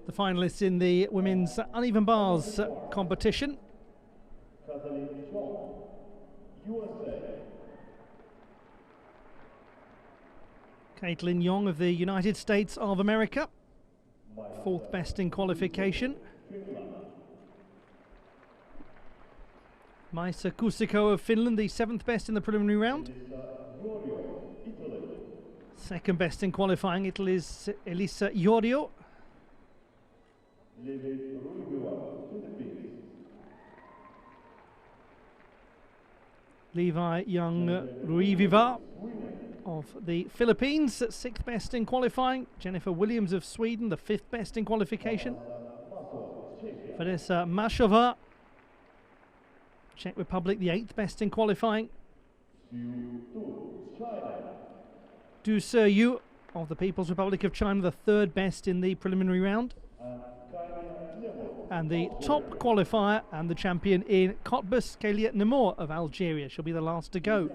The finalists in the women's uneven bars competition. Caitlin Young of the United States of America, 4th best in qualification. Maisa Kusiko of Finland, the 7th best in the preliminary round. 2nd best in qualifying, Italy's Elisa Iorio. Levi Young Ruiviva of the Philippines, 6th best in qualifying. Jennifer Williams of Sweden, the 5th best in qualification. Vanessa Mashova, Czech Republic, the 8th best in qualifying. Du Seyu of the People's Republic of China, the 3rd best in the preliminary round. And the top qualifier and the champion in Cottbus, Kélia Nemor of Algeria. She'll be the last to go.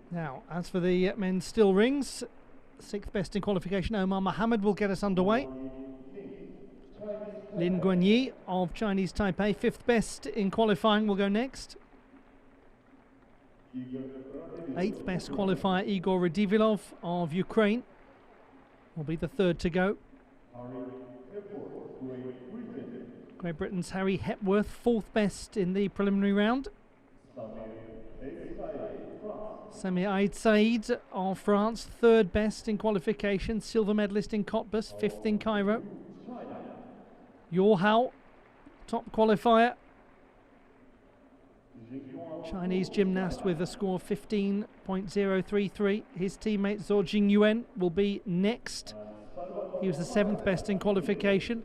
Now, as for the men's still rings, 6th best in qualification, Omar Mohammed will get us underway. Lin Guanyi of Chinese Taipei, 5th best in qualifying, will go next. 8th best qualifier Igor Radivilov of Ukraine will be the 3rd to go. Great Britain's Harry Hepworth, 4th best in the preliminary round. Samir Aid Said of France, 3rd best in qualification, silver medalist in Cottbus, 5th in Cairo. Yor Hao, top qualifier. Chinese gymnast with a score of 15.033. His teammate Zhou Jingyuan will be next. He was the 7th best in qualification.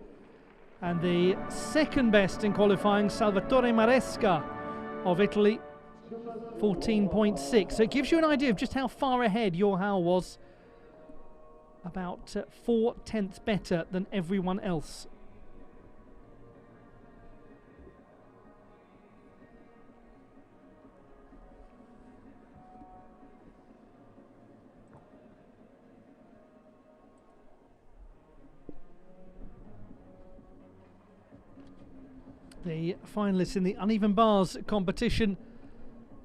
And the 2nd best in qualifying, Salvatore Maresca of Italy, 14.6. So it gives you an idea of just how far ahead Yor Hao was. About 4/10 better than everyone else. The finalists in the uneven bars competition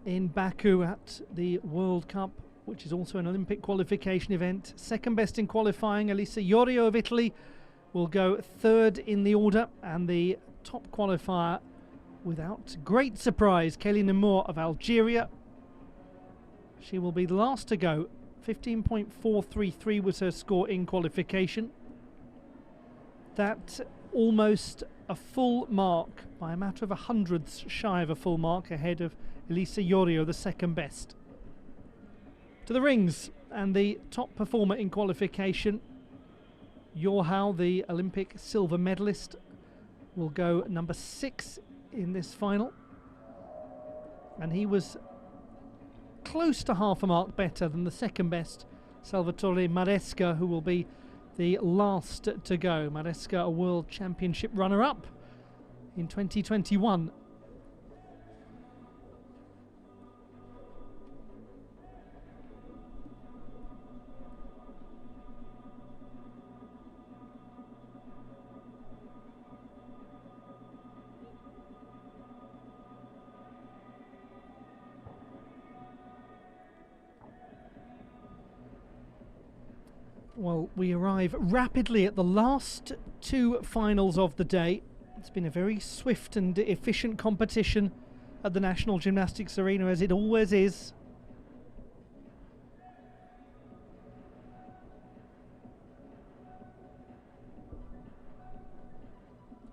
in Baku at the World Cup, which is also an Olympic qualification event. 2nd best in qualifying, Elisa Iorio of Italy will go 3rd in the order, and the top qualifier, without great surprise, Kélia Nemor of Algeria. She will be the last to go. 15.433 was her score in qualification. That almost a full mark, by a matter of 100ths shy of a full mark, ahead of Elisa Iorio, the 2nd best. To the rings, and the top performer in qualification, Yor Hao, the Olympic silver medalist, will go number 6 in this final. And he was close to half a mark better than the 2nd best, Salvatore Maresca, who will be the last to go. Maresca, a World Championship runner-up in 2021. Well, we arrive rapidly at the last 2 finals of the day. It's been a very swift and efficient competition at the National Gymnastics Arena, as it always is.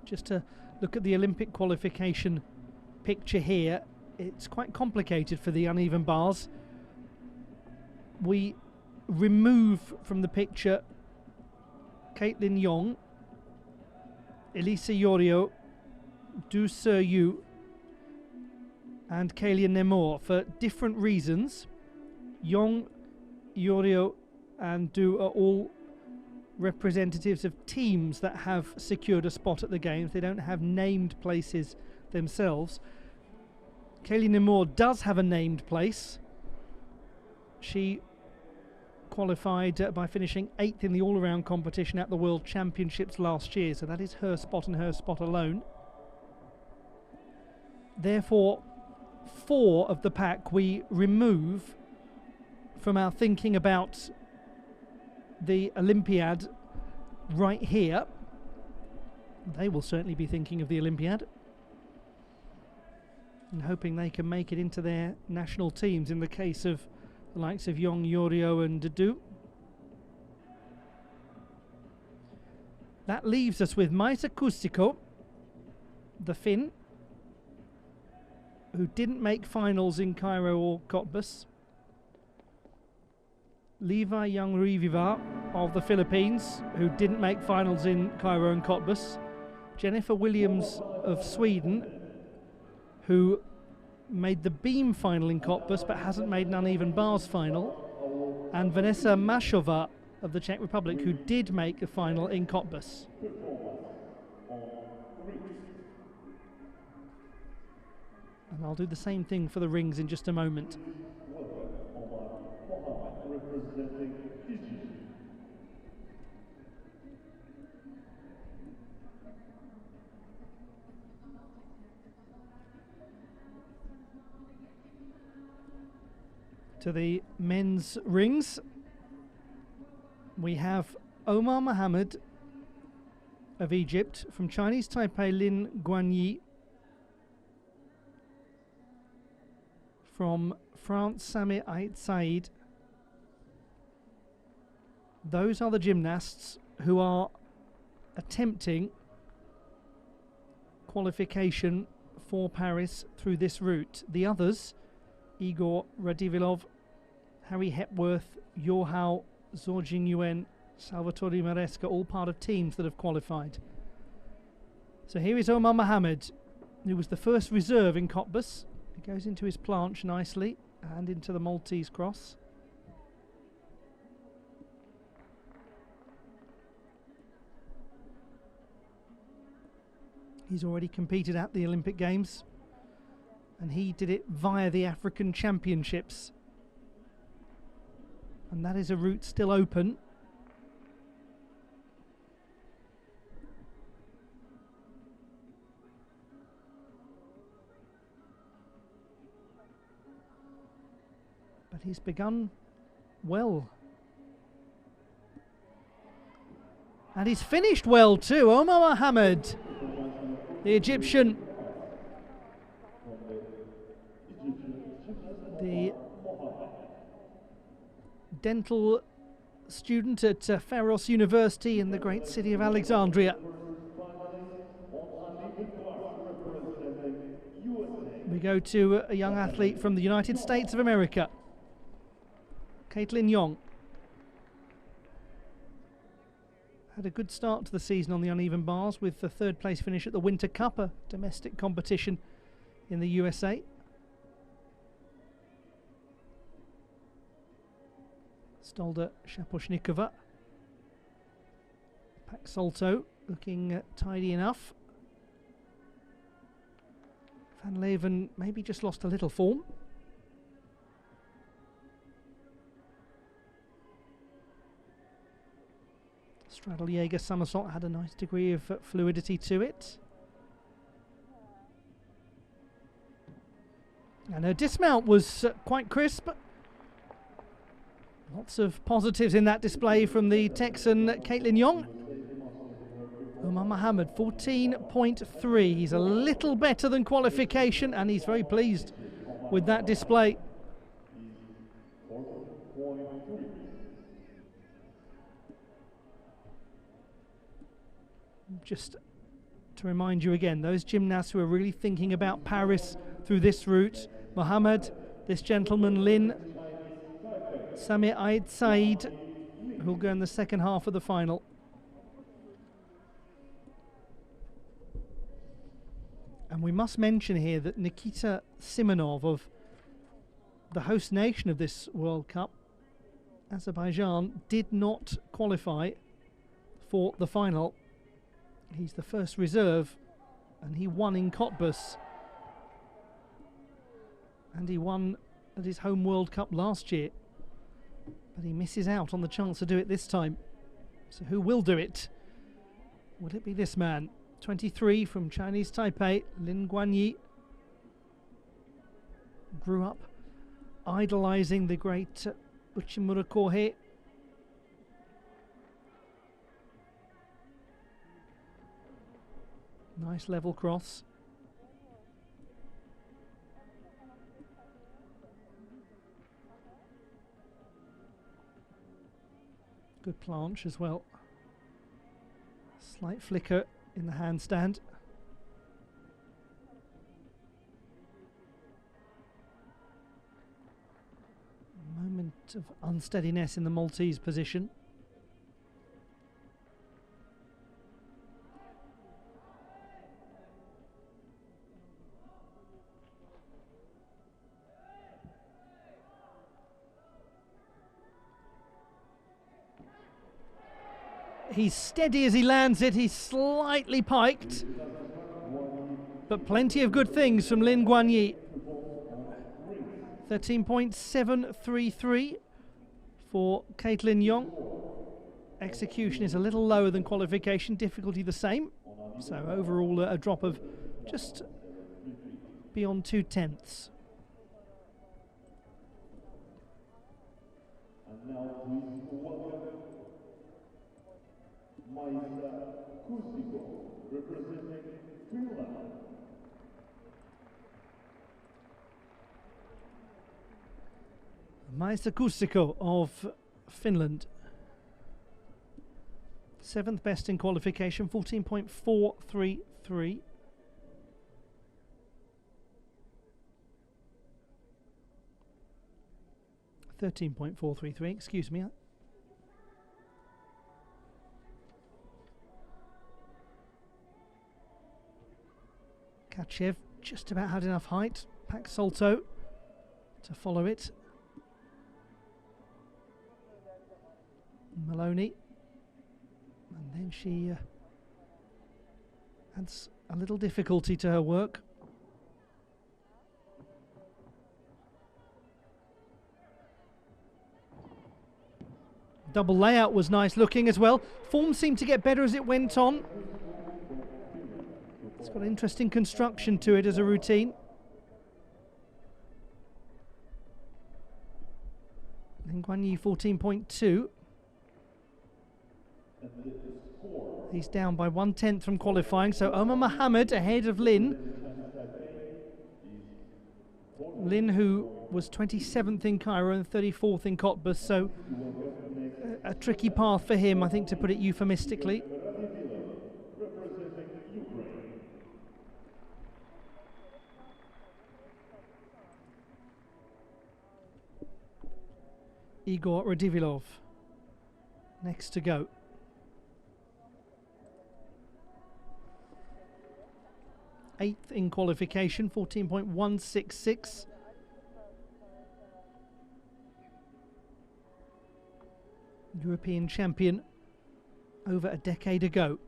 Just to look at the Olympic qualification picture here, it's quite complicated for the uneven bars. We remove from the picture Caitlin Young, Elisa Iorio, Du Seyu and Kélia Nemor for different reasons. Young, Iorio and Du are all representatives of teams that have secured a spot at the Games. They don't have named places themselves. Kaylee Nimor does have a named place. She qualified by finishing 8th in the all-around competition at the World Championships last year, so that is her spot and her spot alone. Therefore, 4 of the pack we remove from our thinking about the Olympiad right here. They will certainly be thinking of the Olympiad and hoping they can make it into their national teams in the case of the likes of Young, Yorio and Dudu. That leaves us with Maisa Kustiko, the Finn, who didn't make finals in Cairo or Cottbus. Liva Young-Riviva of the Philippines, who didn't make finals in Cairo and Cottbus. Jennifer Williams of Sweden, who made the beam final in Cottbus but hasn't made an uneven bars final. And Vanessa Mashova of the Czech Republic, who did make a final in Cottbus. And I'll do the same thing for the rings in just a moment. To the men's rings, we have Omar Mohammed of Egypt, from Chinese Taipei Lin Guanyi, from France Samir Ait Said. Those are the gymnasts who are attempting qualification for Paris through this route. The others, Igor Radivilov, Harry Hepworth, Yohao, Zorjin Yuen, Salvatore Maresca, all part of teams that have qualified. So here is Omar Mohammed, who was the first reserve in Cottbus. He goes into his planche nicely and into the Maltese cross. He's already competed at the Olympic Games, and he did it via the African Championships. And that is a route still open. But he's begun well. And he's finished well too. Omar Mohammed, the Egyptian, the dental student at Pharos University in the great city of Alexandria. We go to a young athlete from the United States of America, Caitlin Young. Had a good start to the season on the uneven bars with the 3rd place finish at the Winter Cup, a domestic competition in the USA. Stolda Shaposhnikova. Pak Salto looking tidy enough. Van Leeuwen maybe just lost a little form. Straddle Jaeger somersault had a nice degree of fluidity to it. And her dismount was quite crisp. Lots of positives in that display from the Texan Caitlin Young. Omar Mohammed, 14.3. He's a little better than qualification, and he's very pleased with that display. Just to remind you again, those gymnasts who are really thinking about Paris through this route: Mohammed, this gentleman Lin, Samir Ait Said, who'll go in the second half of the final. And we must mention here that Nikita Simonov of the host nation of this World Cup, Azerbaijan, did not qualify for the final. He's the first reserve, and he won in Cottbus. And he won at his home World Cup last year. But he misses out on the chance to do it this time. So who will do it? Will it be this man? 23 from Chinese Taipei, Lin Guanyi. Grew up idolising the great Uchimura Kohei. Nice level cross. Good planche as well. Slight flicker in the handstand. A moment of unsteadiness in the Maltese position. He's steady as he lands it. He's slightly piked, but plenty of good things from Lin Guanyi. 13.733 for Caitlin Yong. Execution is a little lower than qualification, difficulty the same. So overall a drop of just beyond 2/10. Maisa Kuusiko of Finland. 7th best in qualification, 14.433. .433, excuse me. Kachev just about had enough height. Pak Solto to follow it. Maloney. And then she adds a little difficulty to her work. Double layout was nice looking as well. Form seemed to get better as it went on. It's got interesting construction to it as a routine. Lin Guanyi 14.2. He's down by 1/10 from qualifying, so Omar Mohammed ahead of Lin. Lin, who was 27th in Cairo and 34th in Cottbus, so a tricky path for him, I think, to put it euphemistically. Igor Radivilov next to go. Eighth in qualification, 14.166. European champion over a decade ago,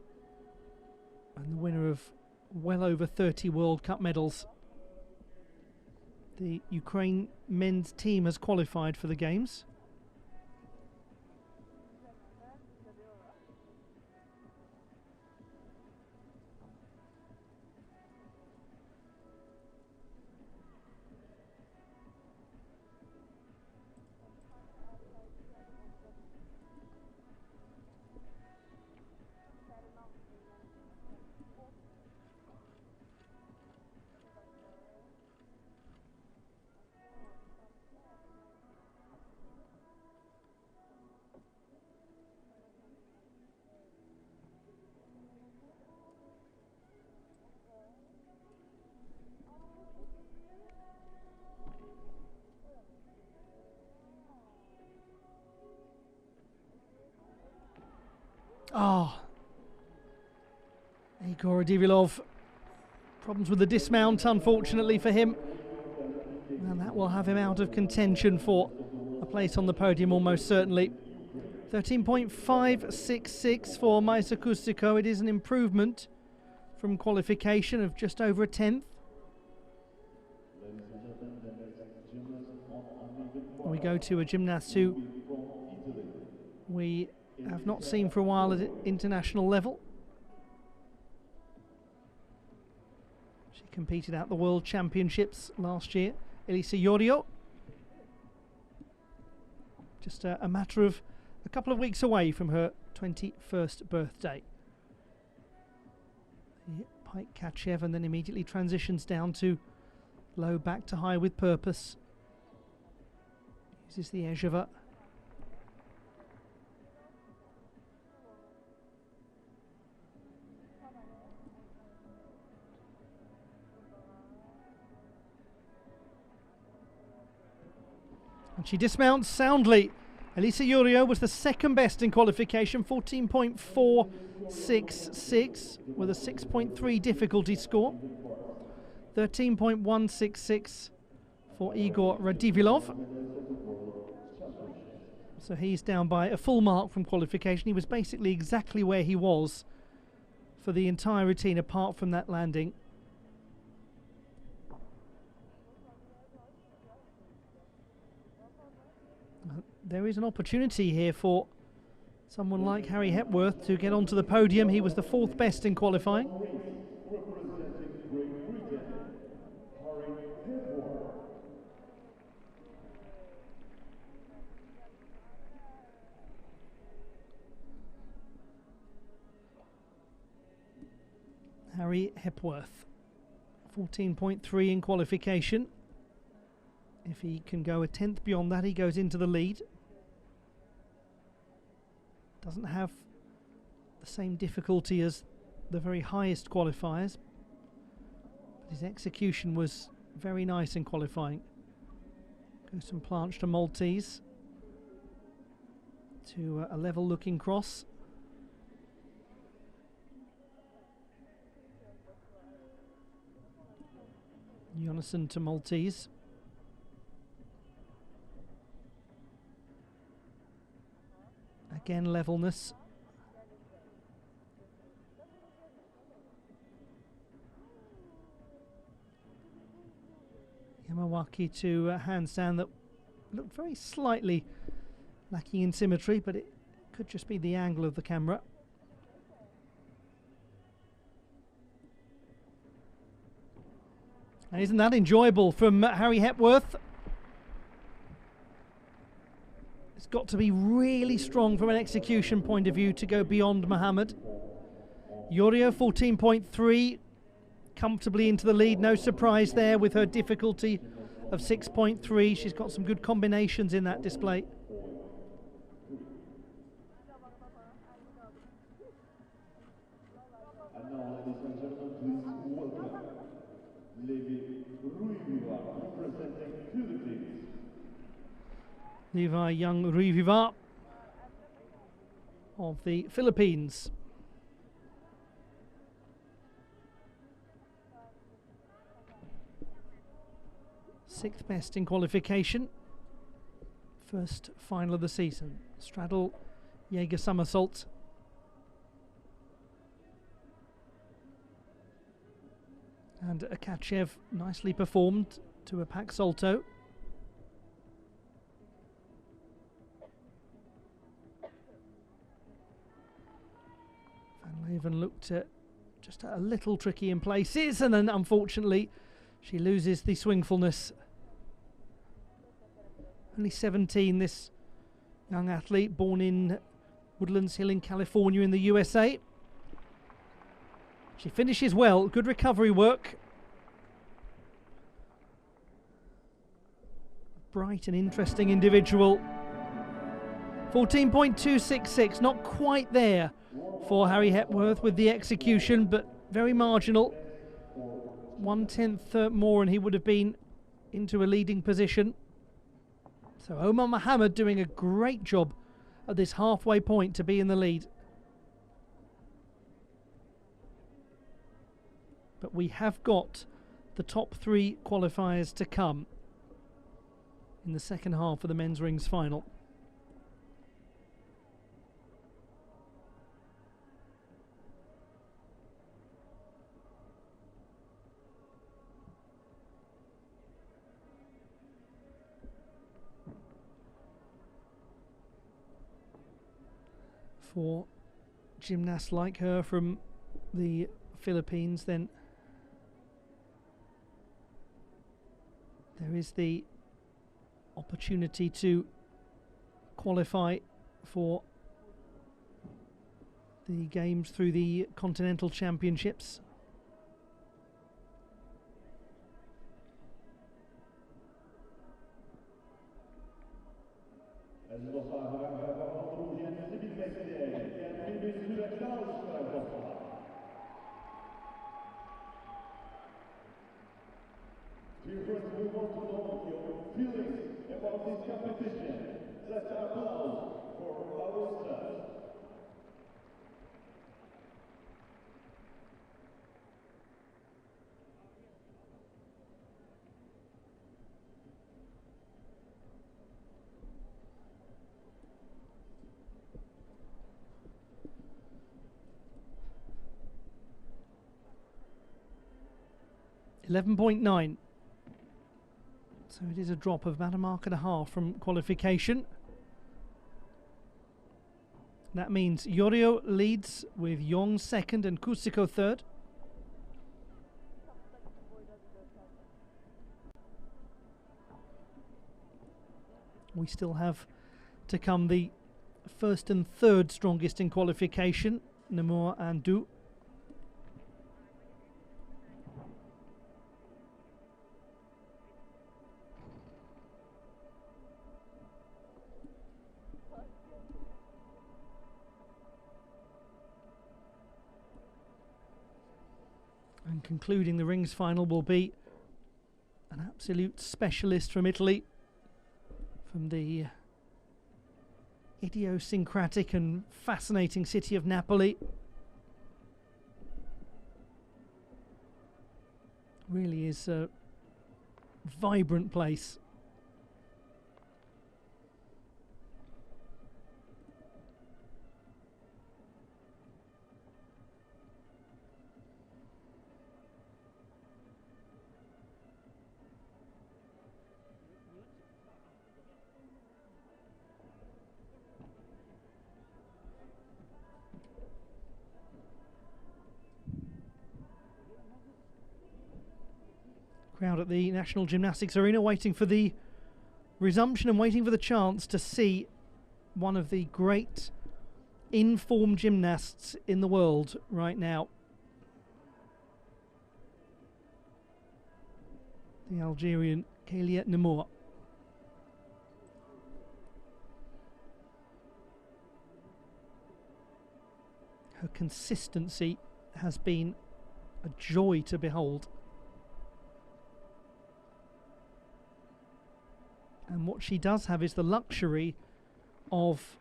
and the winner of well over 30 World Cup medals. The Ukraine men's team has qualified for the Games. Igor Radivilov, problems with the dismount, unfortunately for him. And that will have him out of contention for a place on the podium almost certainly. 13.566 for Maisa Kuusiko. It is an improvement from qualification of just over 1/10. We go to a gymnast who we have not seen for a while at international level. She competed at the World Championships last year, Elisa Yorio. Just a matter of a couple of weeks away from her 21st birthday. The pike Kachev, and then immediately transitions down to low back to high with purpose. Uses the Ejeva. And she dismounts soundly. Elisa Yorio was the second best in qualification, 14.466 with a 6.3 difficulty score. 13.166 for Igor Radivilov. So he's down by a full mark from qualification. He was basically exactly where he was for the entire routine apart from that landing. There is an opportunity here for someone like Harry Hepworth to get onto the podium. He was the fourth best in qualifying. Harry Hepworth, 14.3 in qualification. If he can go a tenth beyond that, he goes into the lead. Doesn't have the same difficulty as the very highest qualifiers, but his execution was very nice in qualifying. Goes from planche to Maltese to a level looking cross. Jonasson to Maltese. Again, levelness. Yamawaki to a handstand that looked very slightly lacking in symmetry, but it could just be the angle of the camera. And isn't that enjoyable from Harry Hepworth? It's got to be really strong from an execution point of view to go beyond Mohammed. Yorio 14.3, comfortably into the lead. No surprise there with her difficulty of 6.3. She's got some good combinations in that display. And now, ladies and gentlemen, please welcome Levi Ruiviva, representing Philippines. Levi Young Ruiviva of the Philippines. Sixth best in qualification. First final of the season. Straddle, Jaeger somersault. And Akachev nicely performed to a pack salto. Van Leeuwen looked just a little tricky in places, and then unfortunately she loses the swingfulness. Only 17, this young athlete, born in Woodlands Hill in California in the USA. She finishes well, good recovery work. Bright and interesting individual. 14.266, not quite there for Harry Hepworth with the execution, but very marginal. 1/10 more and he would have been into a leading position. So Omar Mohammed doing a great job at this halfway point to be in the lead. But we have got the top three qualifiers to come in the second half of the men's rings final. for gymnasts like her from the Philippines, then there is the opportunity to qualify for the games through the Continental Championships. Dear friends, we want to know your feelings about this competition. Let's applause for our stars. .9. So it is a drop of about a mark and a half from qualification. That means Yorio leads with Yong second and Kusiko third. We still have to come the first and third strongest in qualification, Namor and Du. And concluding the rings final will be an absolute specialist from Italy, from the idiosyncratic and fascinating city of Napoli. Really is a vibrant place. Crowd at the National Gymnastics Arena waiting for the resumption and waiting for the chance to see one of the great in-form gymnasts in the world right now. The Algerian Kalia Namour. Her consistency has been a joy to behold. And what she does have is the luxury of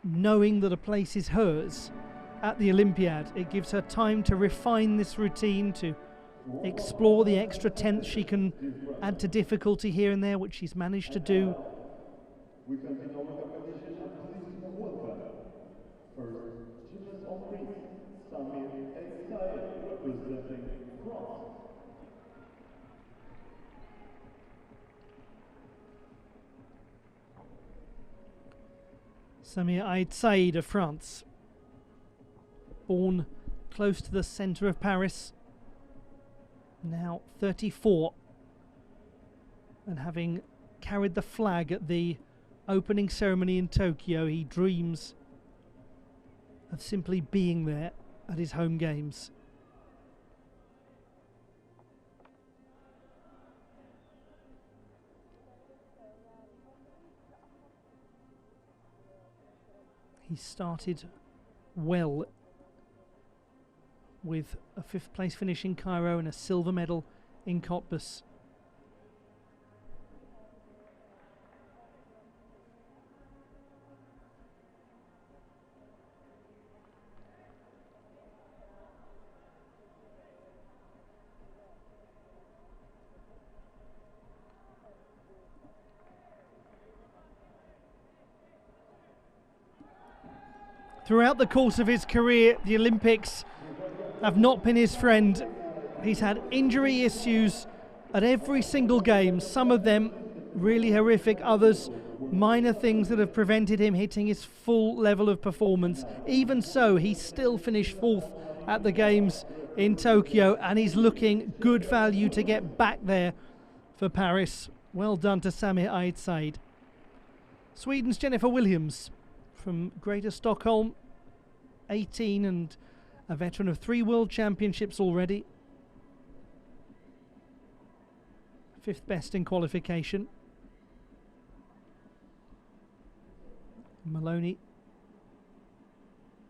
knowing that a place is hers at the Olympiad. It gives her time to refine this routine, to explore the extra tenths she can add to difficulty here and there, which she's managed to do. We continue our competition and please welcome first gymnast on ring, Samir Exaye, representing France. Samir Aid Said of France, born close to the centre of Paris, now 34, and having carried the flag at the opening ceremony in Tokyo, he dreams of simply being there at his home games. He started well with a 5th place finish in Cairo and a silver medal in Cottbus. Throughout the course of his career, the Olympics have not been his friend. He's had injury issues at every single game, some of them really horrific, others minor things that have prevented him hitting his full level of performance. Even so, he still finished 4th at the Games in Tokyo, and he's looking good value to get back there for Paris. Well done to Samir Ait Said. Sweden's Jennifer Williams from Greater Stockholm, 18 and a veteran of 3 World Championships already. 5th best in qualification. Maloney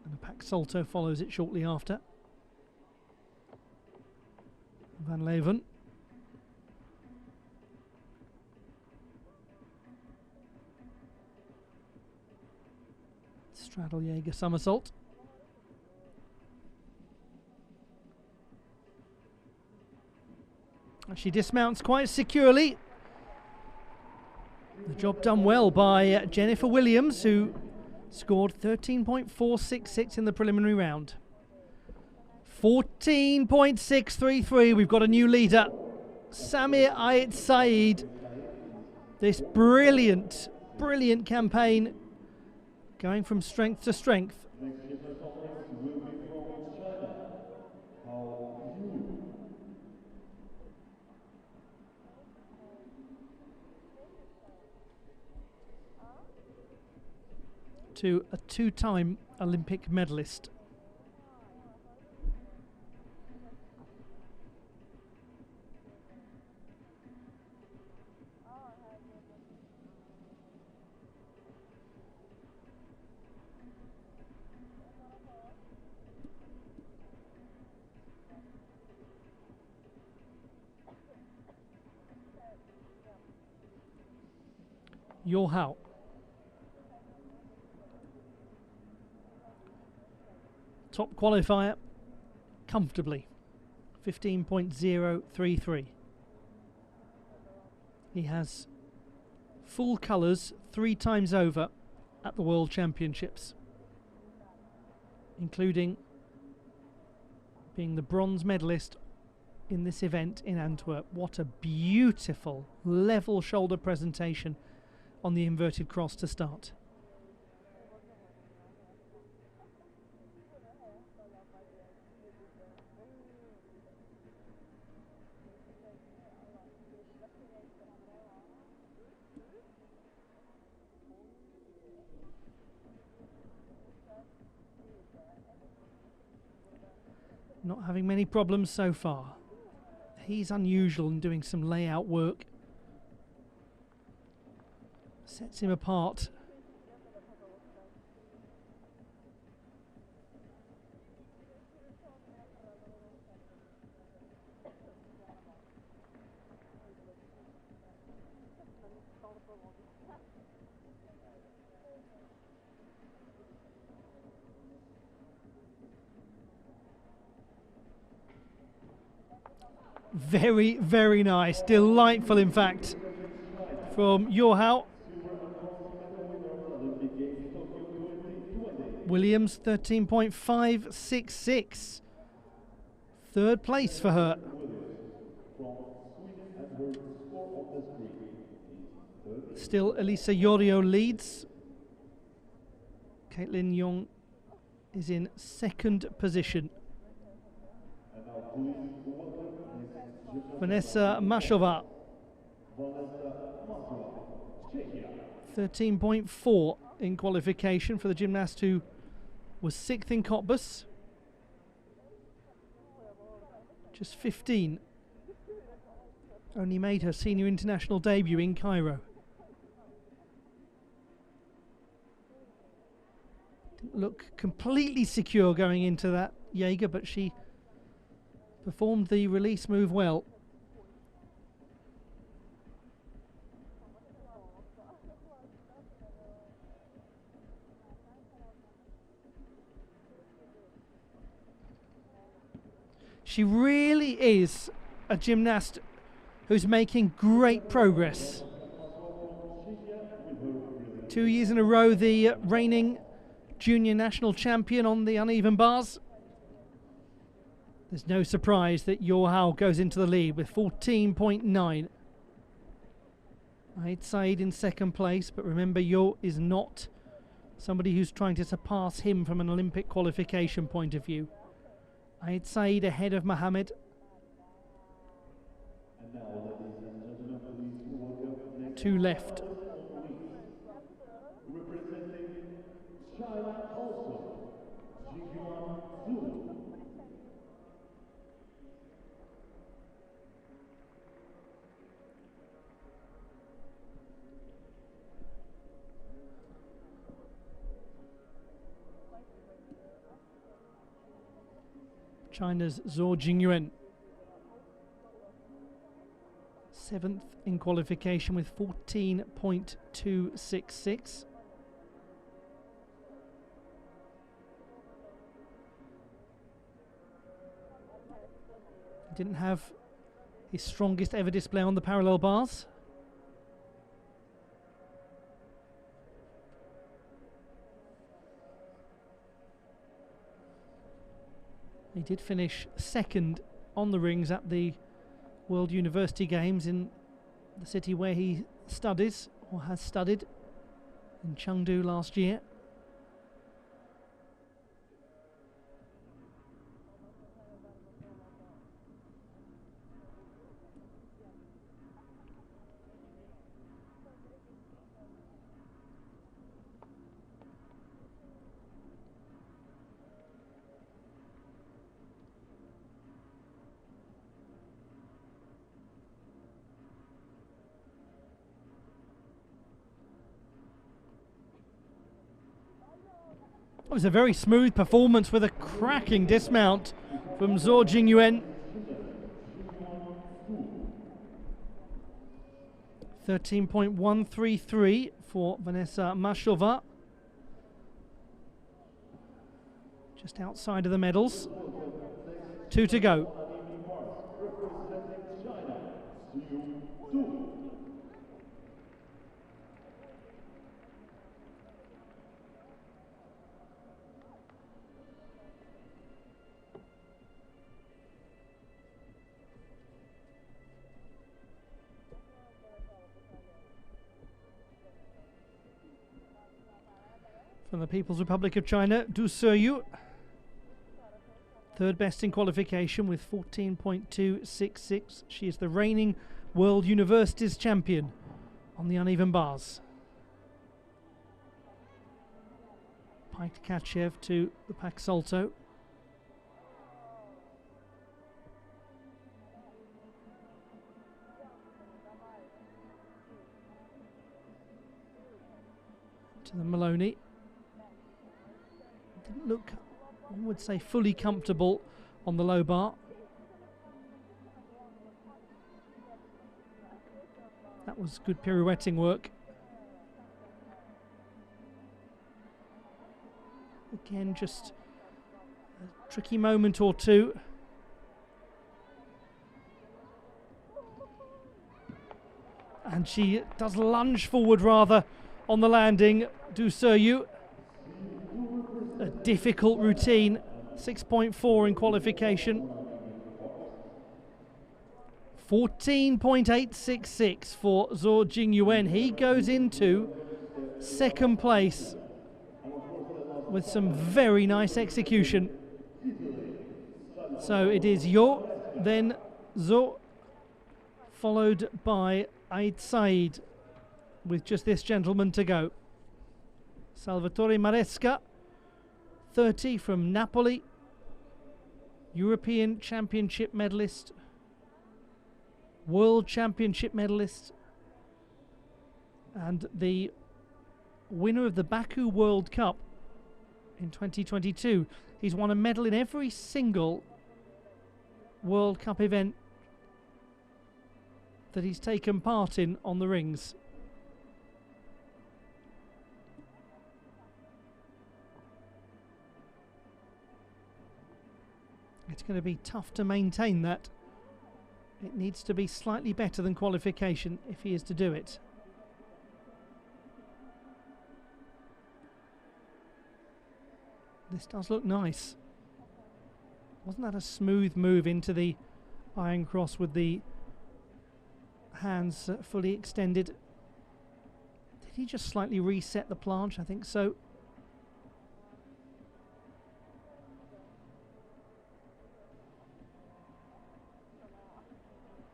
and a Pac Salto follows it shortly after. Van Leeuwen. Straddle Jaeger somersault. She dismounts quite securely. The job done well by Jennifer Williams, who scored 13.466 in the preliminary round. 14.633. We've got a new leader, Samir Ait Said. This brilliant campaign, going from strength to strength. To a 2-time Olympic medalist. Joao. Top qualifier comfortably, 15.033. He has full colours 3 times over at the World Championships, including being the bronze medalist in this event in Antwerp. What a beautiful level shoulder presentation on the inverted cross to start. Not having many problems so far. He's unusual in doing some layout work. Sets him apart. Very, very nice. Delightful, in fact, from Joao. Williams, 13.566. 3rd place for her. Still, Elisa Yorio leads. Caitlin Young is in 2nd position. Vanessa Mashova, 13.4 in qualification for the gymnast who was 6th in Cottbus. Just 15. Only made her senior international debut in Cairo. Didn't look completely secure going into that Jaeger, but she performed the release move well. She really is a gymnast who's making great progress. 2 years in a row, the reigning junior national champion on the uneven bars. There's no surprise that Joao goes into the lead with 14.9. Aid Said in second place, but remember, Yo is not somebody who's trying to surpass him from an Olympic qualification point of view. Aid Said ahead of Mohammed. Two left. China's Zhou Jingyuan, 7th in qualification with 14.266. Didn't have his strongest ever display on the parallel bars. He did finish second on the rings at the World University Games in the city where he studies, or has studied, in Chengdu last year. It was a very smooth performance with a cracking dismount from Zhou Jingyuan. 13.133 for Vanessa Mashova. Just outside of the medals. 2 to go. From the People's Republic of China, Du Seyu, 3rd best in qualification with 14.266. She is the reigning World Universities champion on the uneven bars. Pike Tkachev to the Pak Salto. To the Maloney. Didn't look, I would say, fully comfortable on the low bar. That was good pirouetting work. Again, just a tricky moment or two. And she does lunge forward rather on the landing. Du Seyu. A difficult routine, 6.4 in qualification. 14.866 for Zhou Jingyuan. He goes into second place with some very nice execution. So it is Yo, then Zhou, followed by Aid Said, with just this gentleman to go. Salvatore Maresca, 30 from Napoli, European Championship medalist, World Championship medalist, and the winner of the Baku World Cup in 2022. He's won a medal in every single World Cup event that he's taken part in on the rings. It's going to be tough to maintain that. It needs to be slightly better than qualification if he is to do it. This does look nice. Wasn't that a smooth move into the iron cross with the hands fully extended? he just slightly reset the planche? I think so.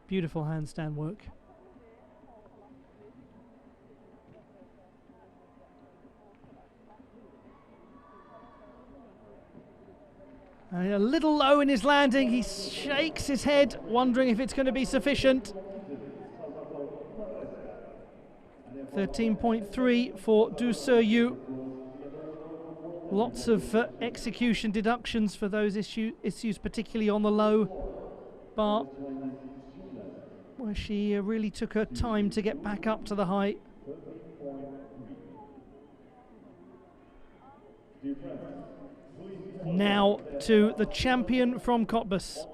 Beautiful handstand work. And a little low in his landing. He shakes his head, wondering if it's going to be sufficient. 13.3 for Du Seryu. Lots of execution deductions for those issues, particularly on the low bar, where she really took her time to get back up to the height. Now to the champion from Cottbus.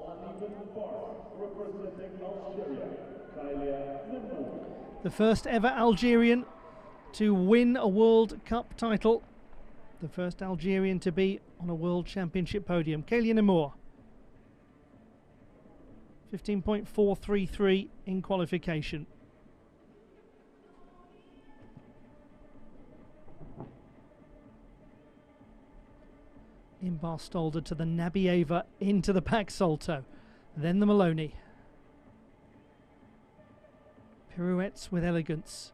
The first ever Algerian to win a World Cup title. The first Algerian to be on a World Championship podium. Kaylin Amour. 15.433 in qualification. In-bar Stolder to the Nabieva, into the back salto. Then the Maloney. Pirouettes with elegance.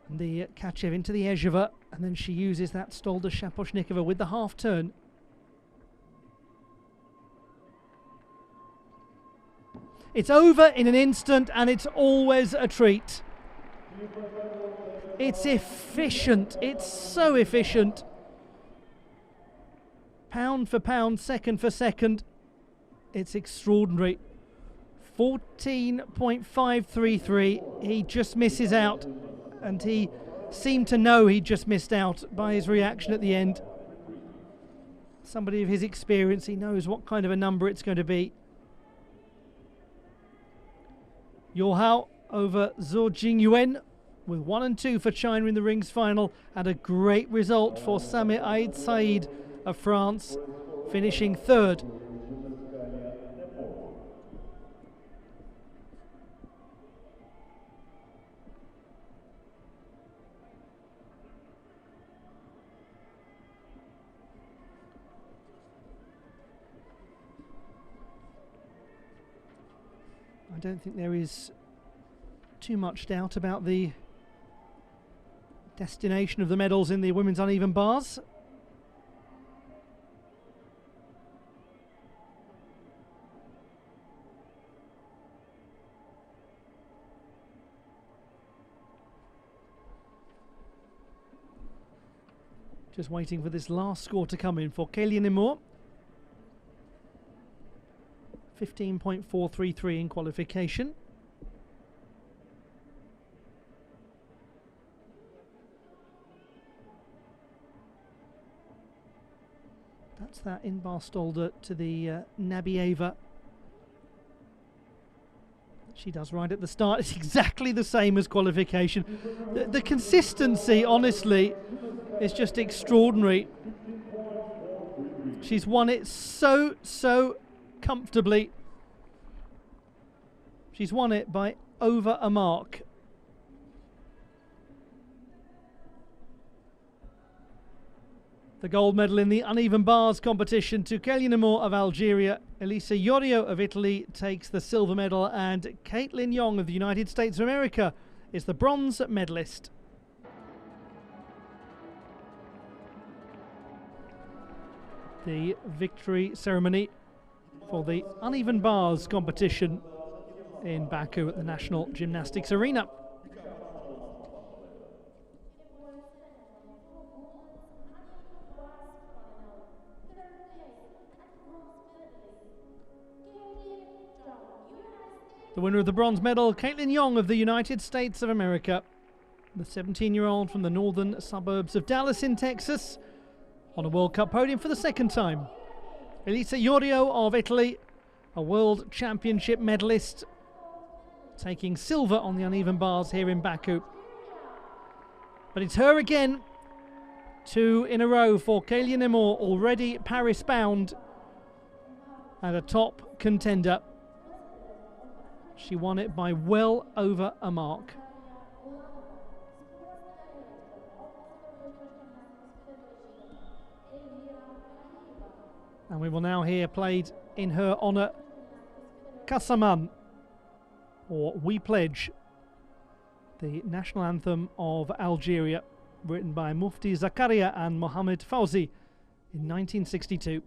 And the Kachev into the Ezheva, and then she uses that Stolder Shaposhnikova with the half turn. It's over in an instant, and it's always a treat. It's efficient. It's so efficient. Pound for pound, second for second. It's extraordinary. 14.533. He just misses out, and he seemed to know he just missed out by his reaction at the end. Somebody of his experience, he knows what kind of a number it's going to be. Yohao over Zhou Jingyuan with 1 and 2 for China in the rings final, and a great result for Samir Aid Said of France, finishing third. I don't think there is too much doubt about the destination of the medals in the women's uneven bars. Just waiting for this last score to come in for Kaylin Amour. 15.433 in qualification. That's that in-bar Stolder to the Nabieva. She does right at the start. It's exactly the same as qualification. The consistency, honestly, is just extraordinary. She's won it so comfortably. She's won it by over a mark. The gold medal in the uneven bars competition to Kaylin Amour of Algeria. Elisa Yorio of Italy takes the silver medal, and Caitlin Yong of the United States of America is the bronze medalist. The victory ceremony for the uneven bars competition in Baku at the National Gymnastics Arena. The winner of the bronze medal, Caitlin Yong of the United States of America. The 17-year-old from the northern suburbs of Dallas in Texas, on a World Cup podium for the second time. Elisa Yorio of Italy, a World Championship medalist, taking silver on the uneven bars here in Baku. But it's her again. 2 in a row for Kaylin Amour, already Paris-bound and a top contender. She won it by well over a mark. And we will now hear, played in her honour, Kasaman, or We Pledge, the national anthem of Algeria, written by Mufti Zakaria and Mohamed Fawzi in 1962.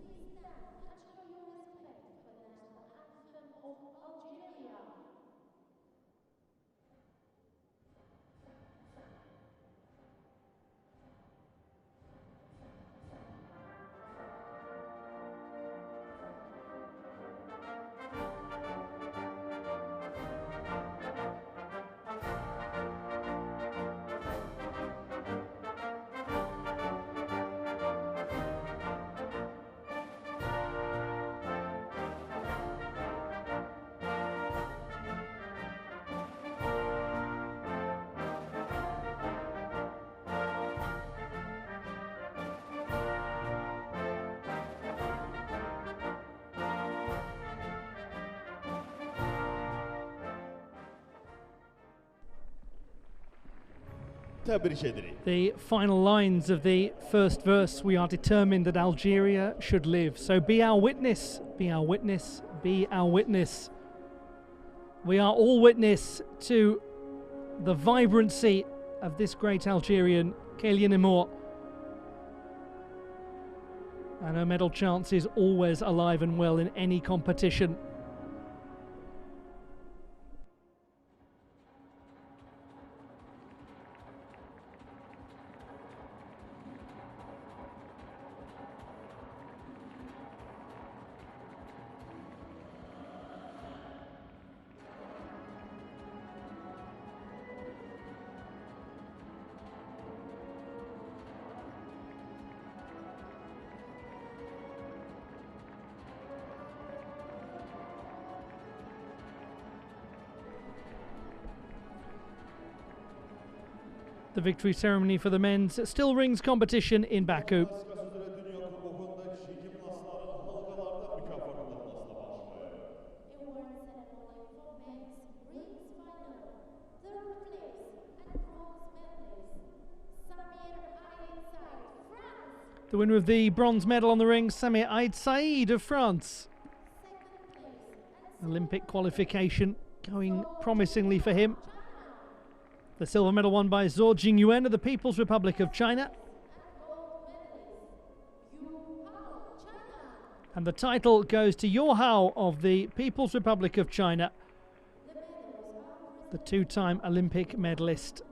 The final lines of the first verse: we are determined that Algeria should live. So be our witness, be our witness, be our witness. We are all witness to the vibrancy of this great Algerian, Kélian Imour. And her medal chance is always alive and well in any competition. The victory ceremony for the men's still rings competition in Baku. The winner of the bronze medal on the ring, Samir Aid Said of France. Olympic qualification going promisingly for him. The silver medal won by Zhou Jingyuan of the People's Republic of China. And the title goes to Yu Hao of the People's Republic of China, the two-time Olympic medalist.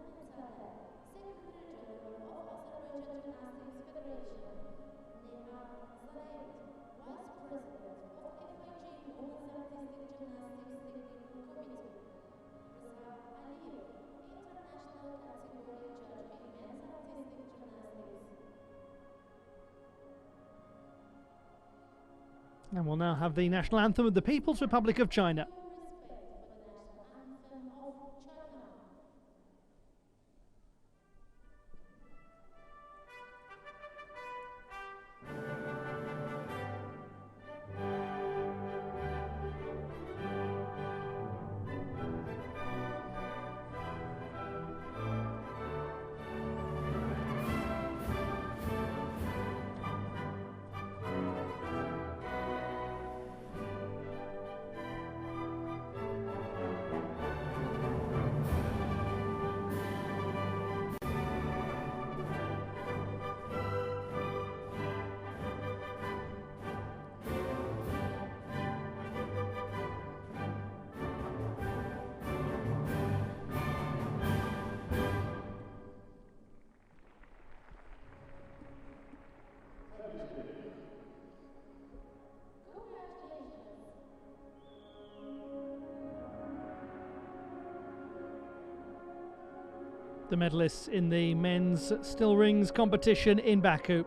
And we'll now have the national anthem of the People's Republic of China. The medalists in the men's still rings competition in Baku.